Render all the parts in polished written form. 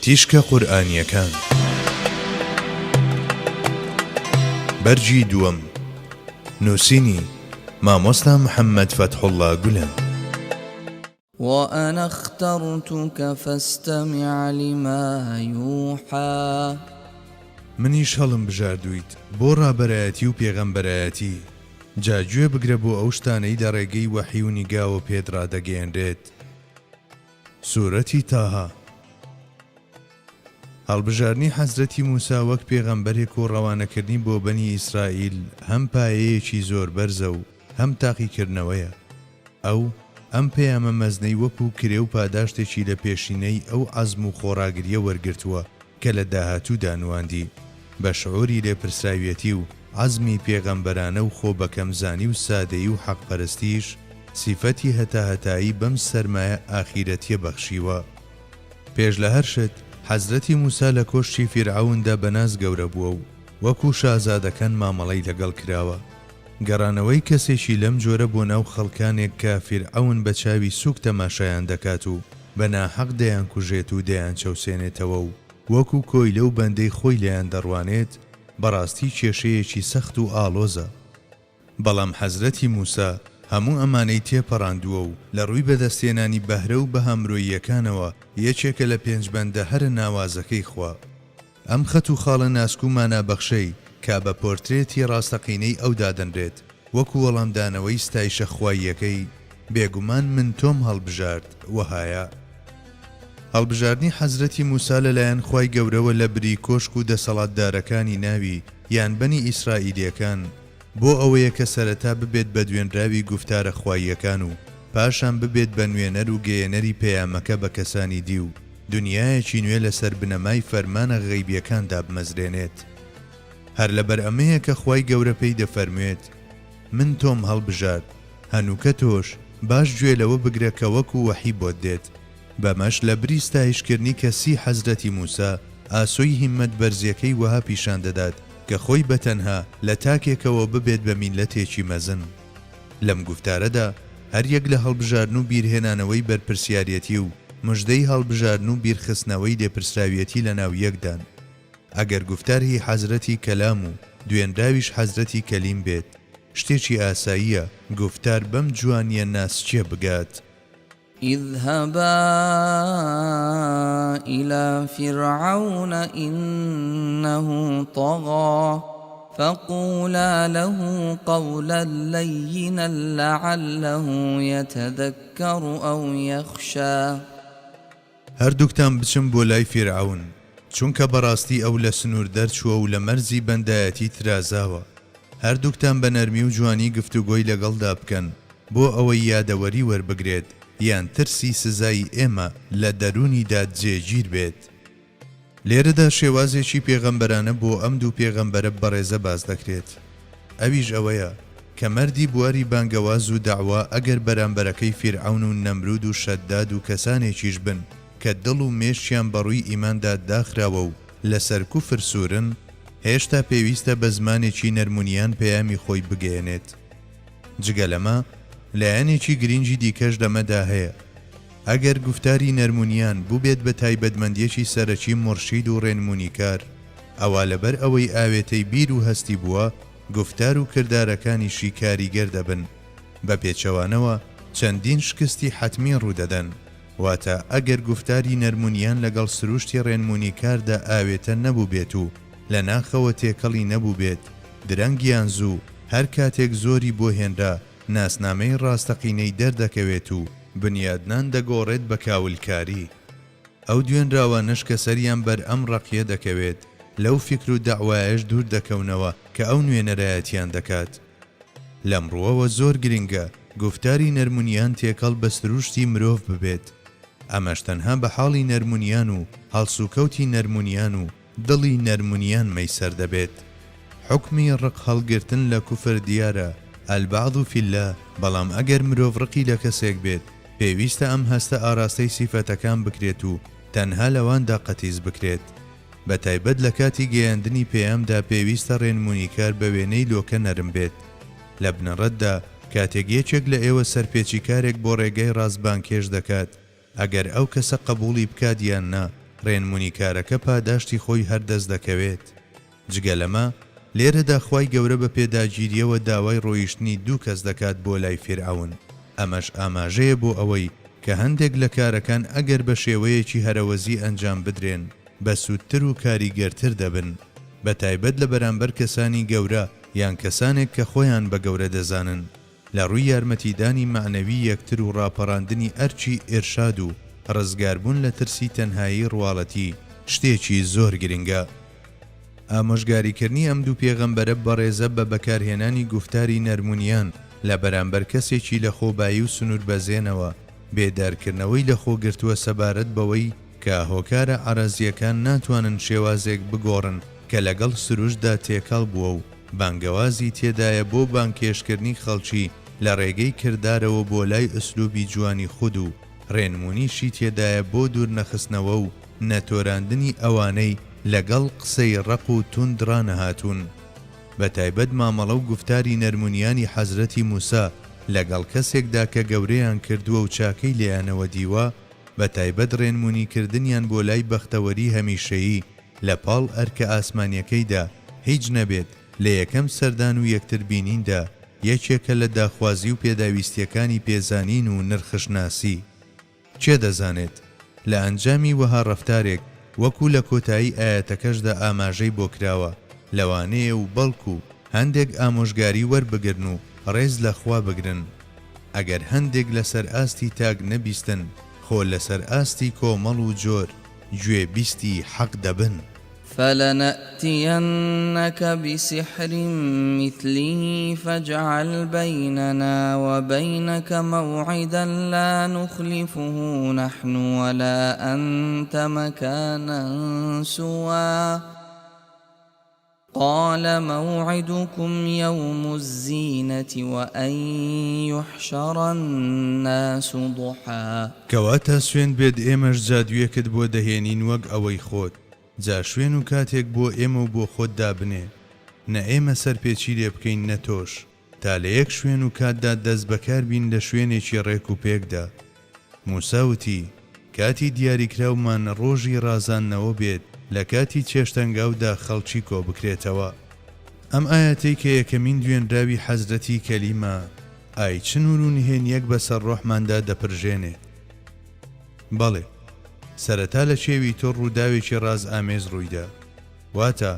تیشکە قورئانیەکان بەرجی دووەم نووسینی مامۆستا محەممەد فەتحوڵڵا گولان. وأنا اخترتك فاستمع لما يوحى. منیش هەڵم بژاردوویت بۆ ڕابەرایەتی و پێغەمبەرایەتی، جاگوێ بگرە بۆ ئەو شتانەی لە ڕێگەی وەحی و نیگاوە پێت ڕادەگەیەنرێت. سوورەتی تاها. هەڵبژارنی حەزرەتی موسا وەک پێغەمبەرێک و ڕەوانەکردنی بۆ بەنی ئیسرائیل هەم پایەیەکی زۆر بەرزە و هەم تاقیکردنەوەیە. ئەم پەیامە مەزنەی وەکو کرێ و پاداشتێکی لە پێشینەی ئەو عەزم و خۆڕاگریە وەرگرتووە کە لە داهاتوودا نواندی، بە شعوری لێپرسراویەتی و عەزمی پێغەمبەرانە و خۆ بەکەمزانی و سادەیی و حەقپەرستیش سیفەتی هەتاهەتایی بەم سەرمایە ئاخیرەتیە بەخشیوە. پێش لە هەر شت حەزرەتی موسا لە کۆشتی فیرعەوندا بەناز گەورە بووە و وەکو شازادەکان مامەڵەی لەگەڵ کراوە. گەڕانەوەی کەسێکی لەم جۆرە بۆ ناو خەڵکانێک کە فیرعەون بە چاوی سووک تەماشایان دەکات و بە ناحەق دەیان کوژێت و دەیان چەوسێنێتەوە و وەکو کۆیلە و بەندەی خۆی لەیان دەڕوانێت، بەڕاستی کێشەیەکی سەخت و ئاڵۆزە. بەڵام حەزرەتی موسا هەموو ئەمانەی تێپەڕاندووە و لە ڕووی بەدەستێنانی بەهرە و بەهەمرۆییەکانەوە یەکێکە لە پێنج بەندە هەرە ناوازەکەی خوا. ئەم خەت و خاڵە ناسک و مانابەخشەی کا بە پۆرترێتی ڕاستەقینەی ئەو دادەنرێت وەکو وەڵامدانەوەی ستایشە خواییەکەی، بێگومان من تۆم هەڵبژارد وەهایە. هەڵبژاردنی حەزرەتی موسا لەلایەن خوای گەورەوە لە بری کۆشک و دەسەڵاتدارەکانی ناوی یان بەنی ئیسرائیلیەکان بۆ ئەوەیە کە سەرەتا ببێت بە دوێنراوی گوفتارە خواییەکان و پاشان ببێت بە نوێنەر و گەیەنەری پەیامەکە بە کەسانی دی و دنیایەکی نوێ لەسەر بنەمای فەرمانە غەیبیەکاندا بمەزرێنێت. هەر لەبەر ئەمەیە کە خوای گەورە پێی دەفەرموێت من تۆم هەڵبژارد، هەنووکە تۆش باش گوێ لەوە بگرە کە وەکو وەحی بۆت دێت. بەمەش لە بری ستایشکردنی کەسی حەزرەتی موسا ئاسۆی هیممەت بەرزیەکەی وەها پیشان دەدات کە خۆی بەتەنها لە تاکێکەوە ببێت بە میلەتێکی مەزن. لەم گوفتارەدا هەر یەک لە هەڵبژاردن و بیرهێنانەوەی بەرپرسیارەتی و مژدەی هەڵبژاردن و بیرخستنەوەی لێپرسراویەتی لە ناو یەکدان. ئەگەر گوفتاری حەزرەتی کەلام و دوێنراویش حەزرەتی کەلیم بێت، شتێکی ئاساییە گوفتار بەم جوانیە ناسچێ بگات. اذهبا إلى فرعون إنه طغى فقولا له قولا لينا لعله يتذكر أو يخشى. هەردووکتان بچم بۆ لای فیرعەون، چونکە بەڕاستی ئەو لە سنوور دەرچووە و لە مەرزی بەندایەتی ترازاوە. هەردووکتان بە نەرمی و جوانی گفتوگۆی لەگەڵدا بکەن بۆ ئەوەی یادەوەری وەربگرێت یان ترسی سزای ئێمە لە دەرونیدا جێگیر بێت. لێرەدا شێوازێکی پێغەمبەرانە بۆ ئەم دوو پێغەمبەرە بەڕێزە باز دەکرێت. ئەویش ئەوەیە کە مەردی بواری بانگەواز و داعوا ئەگەر بەرامبەرەکەی فیرعەون و نەمرود و شەداد و کەسانێکیش بن کە دڵ و مێشتیان بەڕووی ئیماندا داخراوە و لەسەر کوفر سوورن، هێشتا پێویستە بە زمانێکی نەرمونیان پەیامی خۆی بگەیەنێت. جگە لەمە لایەنێکی گرنگی دیکەش لەمەدا هەیە. ئەگەر گوفتاری نەرمونیان بووبێت بە تایبەتمەندیەکی سەرەکی مرشید و ڕێنمونیکار، ئەوە لەبەر ئەوەی ئاوێتەی بیر و هەستی بووە گفتار و کردارەکانیشی کاریگەر دەبن، بە پێچەوانەوە چەندین شکستی حتمی ڕوودەدەن. واتە ئەگەر گفتاری نەرمونیان لەگەڵ سروشتی ڕێنمونیکاردا ئاوێتە نەبوو بێت و لە ناخەوە تێکەڵی نەبوو بێت، درەنگیان زوو هەر کاتێک زۆری بۆ هێنرا ناسنامەی ڕاستەقینەی دەردەکەوێت و بنیادنان دەگۆڕێت بە کاولکاری. ئەو دوێنراوانەش کە سەریان بەر ئەم ڕەقیە دەکەوێت لەو فکر و دەعوایەش دوور دەکەونەوە کە ئەو نوێنەرایەتیان دەکات. لەمڕۆوەوە زۆر گرنگە گفتاری نەرمونیان تێکەڵ بە سروشتی مرۆڤ ببێت. ئەمەش تەنها بە حاڵی نەرمونیان و هەڵسوکەوتی نەرمونیان و دڵی نەرمونیان مەیسەر دەبێت. حکمی ڕق هەڵگرتن لە کوفر دیارە البعض فی الله، بەڵام ئەگەر مرۆڤ ڕقی لە کەسێک بێت پێویستە ئەم هەستە ئاراستەی سیفەتەکان بکرێت و تەنها لەواندا قەتیز بکرێت. بە تایبەت لە کاتی گەیاندنی پێیامدا پێویستە ڕێنمونیکار بە وێنەی لۆکە نەرم بێت. لە بنەڕەتدا کاتێک یەکێک لە ئێوە سەرپێچی کارێک بۆ ڕێگەی ڕازبانکێش دەکات، ئەگەر ئەو کەسە قبوڵی بکات یان نا، ڕێنمونیکارەکە پاداشتی خۆی هەردەست دەکەوێت. جگە لەمە لێرەدا خوای گەورە بە پێداگیریەوە داوای ڕۆیشتنی دوو کەس دەکات بۆ لای فیرعەون. ئەمەش ئاماژەیە بۆ ئەوەی کە هەندێک لە کارەکان ئەگەر بە شێوەیەکی هەرەوەزی ئەنجام بدرێن بە سوودتر و کاریگەرتر دەبن، بە تایبەت لە بەرامبەر کەسانی گەورە یان کەسانێک کە خۆیان بە گەورە دەزانن، لە ڕووی یارمەتیدانی معنەوی یەکتر و ڕاپەڕاندنی ئەرچی ئێرشاد و ڕزگاربوون لە ترسی تەنهایی ڕواڵەتی شتێکی زۆر گرنگە. ئامۆژگاریکردنی ئەم دوو پێغەمبەرە بەڕێزە بە بەکارهێنانی گوفتاری نەرمونیان لە بەرامبەر کەسێکی لە خۆبایی و سنوور بەزێنەوە بێدارکردنەوەی لە خۆگرتووە سەبارەت بەوەی کە هۆکارە عەرەزیەکان ناتوانن شێوازێک بگۆڕن کە لەگەڵ سروشدا تێکەڵ بووە و بانگەوازی تێدایە بۆ بانکێشکردنی خەڵکی لە ڕێگەی کردارەوە بۆ لای ئوسلوبی جوانی خود و ڕێنمونیشی تێدایە بۆ دوور نەخستنەوە و نەتۆراندنی ئەوانەی لەگەڵ قسەی ڕق و توند ڕانەهاتوون. بە تایبەت مامەڵە و گوفتاری نەرمونیانی حەزرەتی موسا لەگەڵ کەسێکدا کە گەورەیان کردووە و چاکەی لێیانەوە دیوە، بە تایبەت ڕێنمونیکردنیان بۆ لای بەختەوەری هەمیشەیی لە پاڵ ئەرکە ئاسمانیەکەیدا هیچ نەبێت لە یەکەم سەردان و یەکتر بینیندا یەکێکە لە داخوازی و پێداویستیەکانی پێزانین و نرخشناسی. چێ دەزانێت لە ئەنجامی وەها ڕەفتارێک وەکو لە کۆتایی ئاەتەکەشدا ئاماژەی بۆ کراوە، لەوانەیە و بەڵکو هەندێک ئامۆژگاری وەربگرن و ڕێز لە خوا بگرن. ئەگەر هەندێک لەسەر ئاستی تاک نەبیستن، خۆ لەسەر ئاستی کۆمەڵ و جۆر گوێبیستی حەق دەبن. فلنأتينك بسحر مثله فاجعل بيننا وبينك موعدا لا نخلفه نحن ولا أنت مكانا سوى قال موعدكم يوم الزينة وأن يحشر الناس ضحى. كواتا سوين بيد إيمش جادويكت بو دهينين وق أوي خود جا شوێن و کاتێک بۆ ئێمە و بۆ خۆت دابنێ، نە ئێمە سەرپێچی لێ بکەین نە تۆش، تا لە یەک شوێن و کاتدا دەست بەکار بین لە شوێنێکی ڕێک و پێکدا. موسا وتی کاتی دیاریکراومان ڕۆژی ڕازاندنەوە بێت لە کاتی چێشتەنگاودا خەڵکی کۆ بکرێتەوە. ئەم ئاەتەی کە یەکەمین دوێنراوی حەزرەتی کەلیمە ئای چ نور و نهێنیەک بەسەر ڕۆحماندا دەپڕژێنێت. بەڵێ سەرەتا لە شێوی تۆ ڕووداوێکی ڕاز ئامێز ڕوویدا، واتە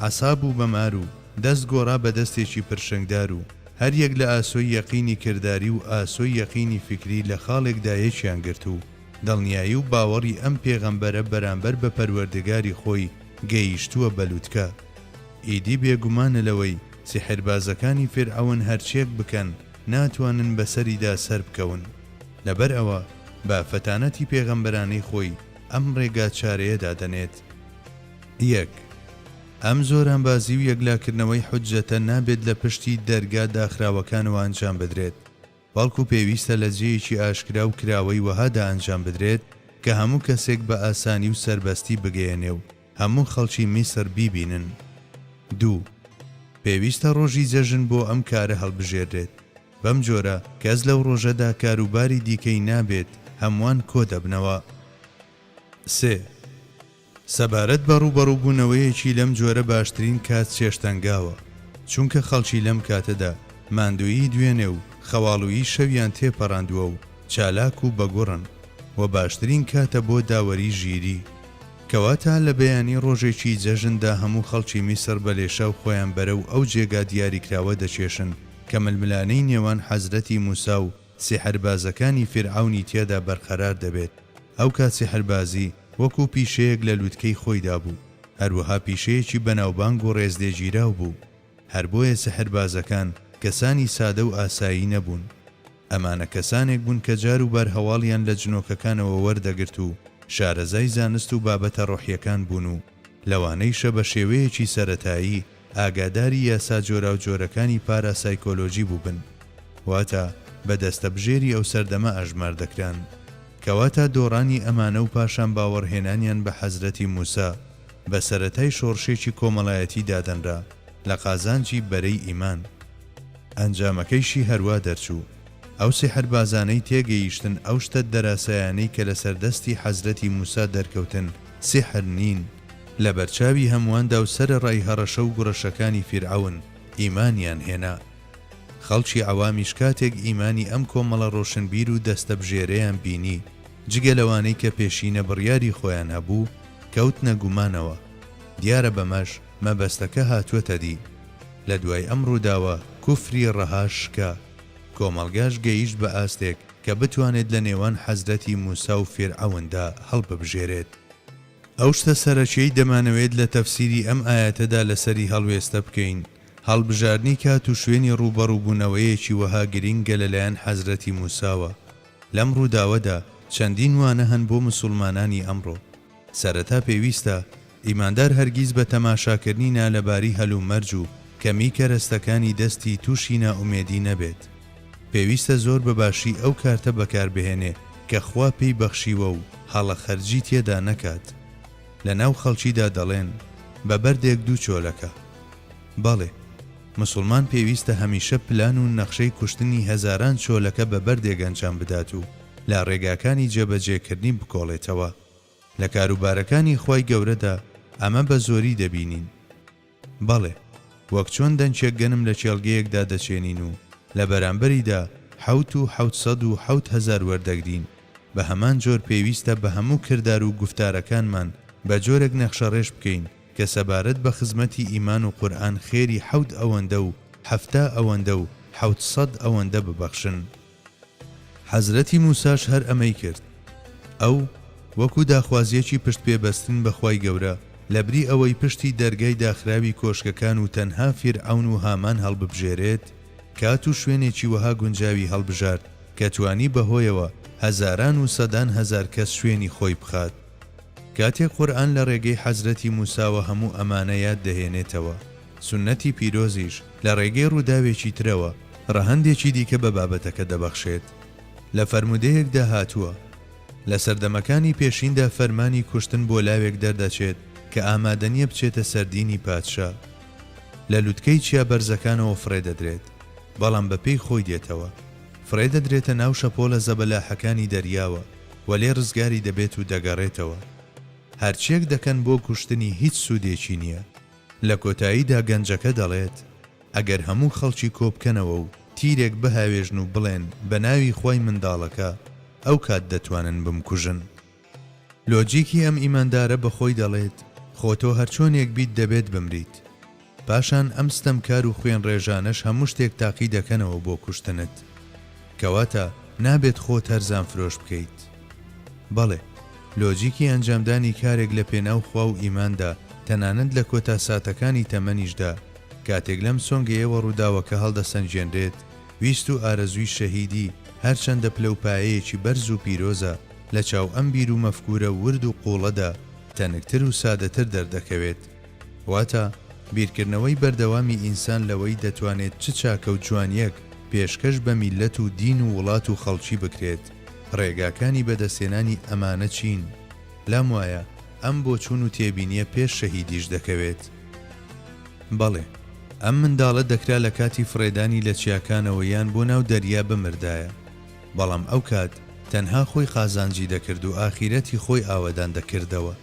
عەسا بوو بەمار و دەست گۆڕا بە دەستێکی پرشنگدار و هەر یەک لە ئاسۆی یەقینی کردداری و ئاسۆی یەقینی فکری لە خاڵێکدا یەکیان گرت و دڵنیایی و باوەڕی ئەم پێغەمبەرە بەرامبەر بە پەروەردگاری خۆی گەیشتووە بەلووتکە. ئیدی بێگومانە لەوەی سیحربازەکانی فیرعەون هەرچێک بکەن ناتوانن بەسەریدا سەر بکەون، لەبەر ئەوە بە فەتانەتی پێغەمبەرانەی خۆی ئەم ڕێگا چارەیەدا دەنێت. یەک، ئەم زۆرانبازی و یەکلاکردنەوەی حوجەتە نابێت لە پشتی دەرگا داخراوەکانەوە ئەنجام بدرێت، بەڵکو پێویستە لە جێیەکی ئاشکرا و کراوەی وەهادا ئەنجام بدرێت کە هەموو کەسێک بە ئاسانی و سەربەستی بگەێنێ و هەموو خەڵکی میسر بیبینن. دوو، پێویستە ڕۆژی جەژن بۆ ئەم کارە هەڵبژێردرێت، بەم جۆرە کەس لەو ڕۆژەدا کاروباری دیکەی نابێت، هەمووان کۆ دەبنەوە. سێ، سەبارەت بە ڕوبەڕووبوونەوەیەکی لەم جۆرە باشترین کات چێشتەنگاوە، چونکە خەڵکی لەم کاتەدا ماندوویی دوێنێ و خەواڵویی شەویان تێپەڕاندووە و چالاک و بەگوڕن و باشترین کاتە بۆ داوەری ژیری، کەواتە لە بەیانی ڕۆژێکی جەژندا هەموو خەڵکی میسر بە لێشاو خۆیان بەرەو ئەو جێگا دیاریکراوە دەچێشن کە ململانەی نێوان حەزرەتی موسا و سیحربازەکانی فیرعەونی تێدا بەرقەرار دەبێت. ئەو کات سیحربازی وەکو پیشەیەک لە لووتکەی خۆیدا بوو، هەروەها پیشەیەکی بەناوبانگ و ڕێزلێگیراو بوو. هەر بۆیە سیحربازەکان کەسانی سادە و ئاسایی نەبوون، ئەمانە کەسانێک بوون کە جار و بار هەواڵیان لە جنۆکەکانەوە وەردەگرت و شارەزای زانست و بابەتە ڕۆحیەکان بوون و لەوانەیشە بە شێوەیەکی سەرەتایی ئاگاداری یاسا جۆرا و جۆرەکانی پاراسایکۆلۆژی بووبن، واتە بەدەستەبژێری ئەو سەردەمە ئەژمار دەکران، کەواتە دۆڕانی ئەمانە و پاشان باوەڕهێنانیان بە حەزرەتی موسا بە سەرەتای شۆڕشێکی کۆمەڵایەتی دادەنرا لە قازانجی بەرەی ئیمان. ئەنجامەکەیشی هەروە دەرچوو، ئەو سیحربازانەی تێگەیشتن ئەو شتە دەراسایانەی کە لە سەردەستی حەزرەتی موسا دەرکەوتن سحر نین. لە بەرچاوی هەموواندا و سەرەڕای هەڕەشە و گوڕەشەکانی فیرعەون ئیمانیان هێنا. خەڵکی عەوامیش کاتێک ئیمانی ئەم کۆمەڵە ڕۆشنبیر و دەستەبژێرەیان بینی، جگە لەوانەی کە پێشینە بڕیاری خۆیان هەبوو کەوتنە گومانەوە. دیارە بەمەش مەبەستەکە هاتووەتە دی. لە دوای ئەم ڕووداوە کوفری ڕەهاش شکا. کۆمەڵگاش گەیشت بە ئاستێک کە بتوانێت لە نێوان حەزرەتی موسا و فیرعەوندا هەڵببژێرێت. ئەو شتە سەرەکیەی دەمانەوێت لە تەفسیری ئەم ئاەتەدا لەسەری هەڵوێستە بکەین. هەڵبژاردنی کات و شوێنی ڕوبەڕووبوونەوەیەکی وەها گرینگە لەلایەن حەزرەتی موساوە. لەم ڕووداوەدا چەندین وانە هەن بۆ مسلمانانی ئەمڕۆ. سەرەتا پێویستە ئیماندار هەرگیز بە تەماشاکردنی نالەباری هەلومەرج و کەمی کەرەستەکانی دەستی تووشی نائومێدی نەبێت. پێویستە زۆر بەباشی ئەو کارتە بەکاربهێنێ کە خوا پێی بەخشیوە و هەڵە خەرجی تێدا نەکات. لە ناو خەڵکیدا دەڵێن بە بەردێک دوو چۆلەکە. بەڵێ، مسلمان پێویستە هەمیشە پلان و نەخشەی کوشتنی هەزاران چۆلەکە بە بەردێک ئەنجام بدات و لە ڕێگاکانی جێبەجێکردنی بکۆڵێتەوە. لە کاروبارەکانی خوای گەورەدا ئەمە بە زۆری دەبینین. بەڵێ، وەک چۆن دەنچێک گەنم لە چێڵگەیەکدا دەچێنین و لە بەرامبەریدا 7,700 وەردەگرین، بە هەمان جۆر پێویستە بە هەموو کردار و گفتارەکانمان بە جۆرێک نەخشەڕێژ بکەین کە سەبارەت بە خزمەتی ئیمان و قورئان خێری 7 ئەوەندە و 70 ئەوەندە و 700 ئەوەندە ببەخشن. حەزرەتی موساش هەر ئەمەی کرد. ئەو وەکو داخوازیەکی پشت پێبەستن بەخوای گەورە لەبری ئەوەی پشتی دەرگای داخراوی کۆشکەکان و تەنها فیرعەون و هامان هەڵببژێرێت، کات و شوێنێکی وەها گونجاوی هەڵبژارد کە توانی بەهۆیەوە هەزاران و سەدان هەزار کەس شوێنی خۆی بخات. کاتێک قورئان لە ڕێگەی حەزرەتی موساوە هەموو ئەمانە یاد دەهێنێتەوە، سونەتی پیرۆزیش لە ڕێگەی ڕووداوێکی ترەوە ڕەهەندێکی دیکە بە بابەتەکە دەبەخشێت. لە فەرمودەیەکدا هاتووە لە سەردەمەکانی پێشیندا فەرمانی کوشتن بۆ لاوێک دەردەچێت کە ئامادەنیە بچێتە سەردینی پادشا. لە لووتکەی چیا بەرزەکانەوە فڕێ دەدرێت، بەڵام بەپێی خۆی دێتەوە. فڕێ دەدرێتە ناو شەپۆلە زەبەلاحەکانی دەریاوە و لێ ڕزگاری دەبێت و دەگەڕێتەوە. هەرچیەک دەکەن بۆ کوشتنی هیچ سوودێکی نییە. لە کۆتاییدا گەنجەکە دەڵێت ئەگەر هەموو خەڵکی کۆبکەنەوە و تیرێک بهاوێژن و بڵێن بە ناوی خۆی منداڵەکە، ئەو کات دەتوانن بمکوژن. لۆجیکی ئەم ئیماندارە بەخۆی دەڵێت خۆتۆ هەرچۆنێک بیت دەبێت بمریت. پاشان ئەم ستەمکار و خوێن ڕێژانەش هەموو شتێک تاقی دەکەنەوە بۆ کوشتنت. کەواتە نابێت خۆت هەرزان فرۆش بکەیت. بەڵێ، لۆجیکی ئەنجامدانی کارێک لە پێناو خوا و ئیماندا تەنانەت لە کۆتا ساتەکانی تەمەنیشدا کاتێک لەم سۆنگەیەوە ڕووداوەکە هەڵدەسەنجێنرێت، ویست و ئارەزووی شەهیدی هەرچەندە پلەپایەیەکی بەرز و پیرۆزە لە چاو ئەم بیر و مەفکورە ورد و قوڵەدا تەنکتر و سادەتر دەردەکەوێت. واتە بیرکردنەوەی بەردەوامی ئینسان لەوەی دەتوانێت چ چاکە و جوانیەک پێشکەش بە میلەت و دین و وڵات و خەڵکی بکرێت. ڕێگاکانی بەدەستێنانی ئەمانە چین؟ لام وایە ئەم بۆ چوون و تێبینیە پێش شەهیدیش دەکەوێت. بەڵێ، ئەم منداڵە دەکرا لە کاتی فڕێدانی لە چیاکانەوە یان بۆ ناو دەریا بمردایە، بەڵام ئەو کات تەنها خۆی قازانجی دەکرد و ئاخیرەتی خۆی ئاوەدان دەکردەوە.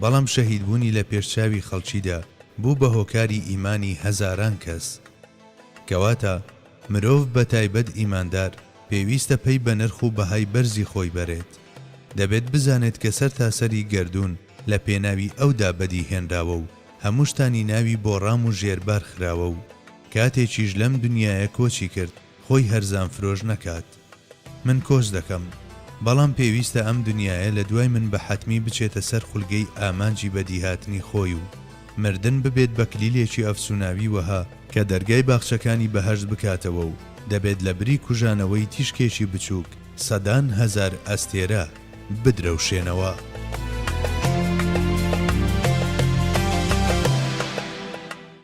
بەڵام شەهیدبوونی لە پێشچاوی خەڵکیدا بوو بە هۆکاری ئیمانی هەزاران کەس. کەواتە مرۆڤ بە تایبەت ئیماندار پێویستە پێی بە نرخ و بەهای بەرزی خۆی بەرێت. دەبێت بزانێت کە سەر تاسەری گەردوون لە پێناوی ئەودا بەدی هێنراوە و هەموو شتانی ناوی بۆ ڕام و ژێربار خراوە و کاتێکیش لەم دنیایە کۆچی کرد خۆی هەرزان فرۆژ نەکات. من کۆچ دەکەم، بەڵام پێویستە ئەم دنیایە لە دوای من بە حەتمی بچێتە سەر خولگەی ئامانجی بەدیهاتنی خۆی و مردن ببێت بە کلیلێکی ئەفسوناوی وەها کە دەرگای باخچەکانی بەهەشت بکاتەوە و دەبێت لە بری کوژانەوەی تیشکێکی بچووک سەدان هەزار ئەستێرە بدرەوشێنەوە.